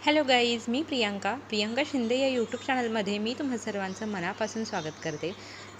Hello guys, मी प्रियंका शिंदे या YouTube चॅनलमध्ये मी तुम्हा सर्वांचं मनापासून स्वागत करते.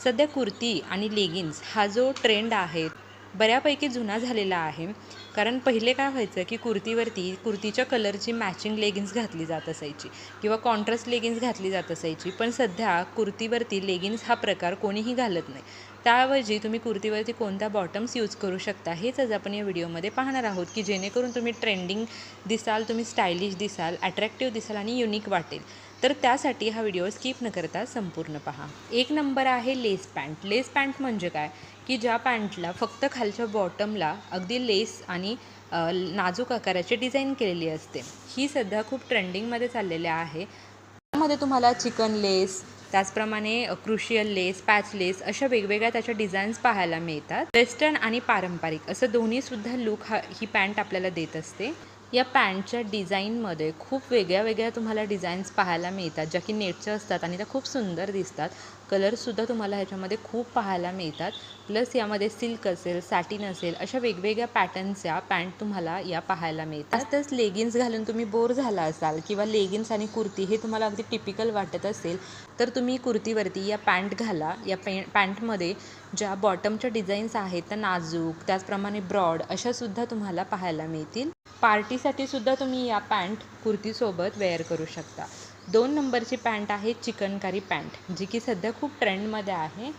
सध्या कुर्ती आणि लेगिन्स हा जो ट्रेंड आहे बऱ्यापैकी जुना झालेला आहे. कारण पहिले काय व्हायचं की कुर्तीच्या कलरची मॅचिंग लेगिन्स घातली जात असायची किंवा कॉन्ट्रास्ट लेगिन्स घातली जात असायची. पण सध्या कुर्तीवरती लेगिन्स हा प्रकार कोणीही घालत नाही. त्याऐवजी तुम्ही कुर्तीवरती कोणत्या बॉटम्स यूज करू शकता हेच आज आपण या व्हिडिओमध्ये पाहणार आहोत, की जेणेकरून तुम्ही ट्रेंडिंग दिसाल, तुम्ही स्टायलिश दिसाल, अट्रॅक्टिव्ह दिसाल आणि युनिक वाटेल. तर त्यासाठी हा व्हिडिओ स्किप न करता संपूर्ण पहा. एक नंबर आहे लेस पॅन्ट. लेस पॅन्ट म्हणजे काय, की ज्या पॅन्टला फक्त खालच्या बॉटमला अगदी लेस आणि नाजूक आकाराची डिझाईन केलेली असते. ही सध्या खूप ट्रेंडिंगमध्ये चाललेली आहे. त्यामध्ये तुम्हाला चिकन लेस, त्याचप्रमाणे क्रुशियल लेस, पॅच लेस अशा वेगवेगळ्या त्याच्या डिझाईन्स पाहायला मिळतात. वेस्टर्न आणि पारंपरिक असं दोन्हीसुद्धा लुक ही पॅन्ट आपल्याला देत असते. या पॅन्टच्या डिझाईनमध्ये खूप वेगळ्या तुम्हाला डिझाईन्स पाहायला मिळतात, ज्या की नेटच्या असतात आणि त्या खूप सुंदर दिसतात. कलरसुद्धा तुम्हाला ह्याच्यामध्ये खूप पाहायला मिळतात. प्लस यामध्ये सिल्क असेल, सॅटिन असेल अशा वेगवेगळ्या पॅटर्न्सच्या पॅन्ट तुम्हाला या पाहायला मिळतात. तसंच लेगिन्स घालून तुम्ही बोर झाला असाल किंवा लेगिन्स आणि कुर्ती हे तुम्हाला अगदी टिपिकल वाटत असेल, तर तुम्ही कुर्तीवरती या पॅन्ट घाला. या पॅन्टमध्ये ज्या बॉटमच्या डिझाईन्स आहेत त्या नाजूक, त्याचप्रमाणे ब्रॉड अशासुद्धा तुम्हाला पाहायला मिळतील. पार्टीसाठी सुद्धा तुम्ही या पॅन्ट कुर्तीसोबत वेअर करू शकता. 2 नंबरची पॅन्ट आहे चिकनकारी पॅन्ट, जी की सध्या खूप ट्रेंडमध्ये आहे.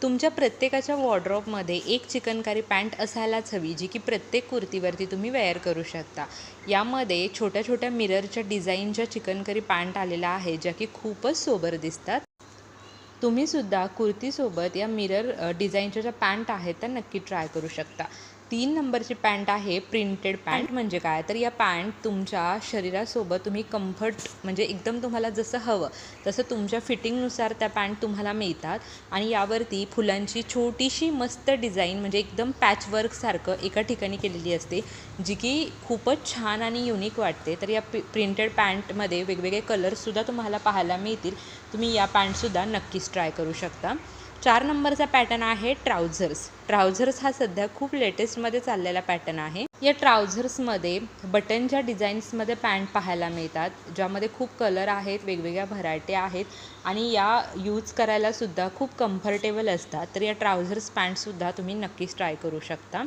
तुमच्या प्रत्येकाच्या वॉर्डरोबमध्ये एक चिकनकारी पॅन्ट असायलाच हवी, जी की प्रत्येक कुर्तीवरती तुम्ही वेअर करू शकता. यामध्ये छोट्या छोट्या मिररच्या डिझाईनच्या चिकनकारी पॅन्ट आलेल्या आहे, ज्या की खूपच सोबर दिसतात. तुम्हीसुद्धा कुर्तीसोबत या मिरर डिझाईनच्या ज्या पॅन्ट आहेत त्या नक्की ट्राय करू शकता. 3 नंबरची पॅन्ट आहे प्रिंटेड पॅन्ट. म्हणजे काय, तर या पॅन्ट तुमच्या शरीरासोबत तुम्ही कम्फर्ट म्हणजे एकदम तुम्हाला जसं हवं तसं तुमच्या फिटिंगनुसार त्या पॅन्ट तुम्हाला मिळतात. आणि यावरती फुलांची छोटीशी मस्त डिझाईन म्हणजे एकदम पॅचवर्कसारखं एका ठिकाणी केलेली असते, जी की खूपच छान आणि युनिक वाटते. तर या प्रिंटेड पॅन्टमध्ये वेगवेगळे कलर्ससुद्धा तुम्हाला पाहायला मिळतील. तुम्ही या पॅन्टसुद्धा नक्कीच ट्राय करू शकता. 4 नंबरचा पॅटर्न आहे ट्राउझर्स हा सध्या खूप लेटेस्टमध्ये चाललेला पॅटर्न आहे. या ट्राउझर्समध्ये बटनच्या डिझाईन्समध्ये पॅन्ट पाहायला मिळतात, ज्यामध्ये खूप कलर आहेत, वेगवेगळ्या व्हरायटी आहेत आणि या यूज करायलासुद्धा खूप कम्फर्टेबल असतात. तर या ट्राउझर्स पॅन्टसुद्धा तुम्ही नक्कीच ट्राय करू शकता.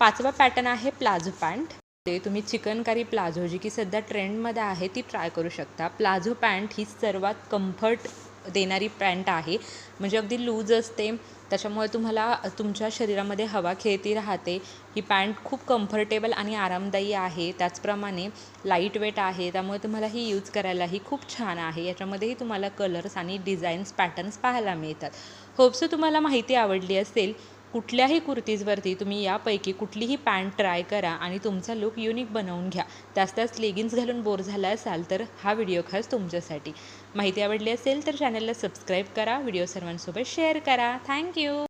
5वा पॅटर्न आहे प्लाझो पॅन्ट. ते तुम्ही चिकनकारी प्लाझो, जी की सध्या ट्रेंडमध्ये आहे, ती ट्राय करू शकता. प्लाझो पॅन्ट ही सर्वात कम्फर्ट देणारी पॅन्ट आहे. म्हणजे अगदी लूज असते, त्याच्यामुळे तुम्हाला तुमच्या शरीरामध्ये हवा खेळती राहते. ही पॅन्ट खूप कम्फर्टेबल आणि आरामदायी आहे. त्याचप्रमाणे लाईट वेट आहे, त्यामुळे तुम्हाला ही यूज करायलाही खूप छान आहे. याच्यामध्येही तुम्हाला कलर्स आणि डिझाईन्स पॅटर्न्स पाहायला मिळतात. होप्स तुम्हाला माहिती आवडली असेल. कुठल्याही कुर्तीजवरती तुम्ही यापैकी कुठलीही पॅन्ट ट्राय करा आणि तुमचा लुक युनिक बनवून घ्या. त्याच लेगिन्स घालून बोर झाला असाल तर हा व्हिडिओ खास तुमच्यासाठी. माहिती आवडली असेल तर चॅनलला सबस्क्राईब करा, व्हिडिओ सर्वांसोबत शेअर करा. थँक्यू.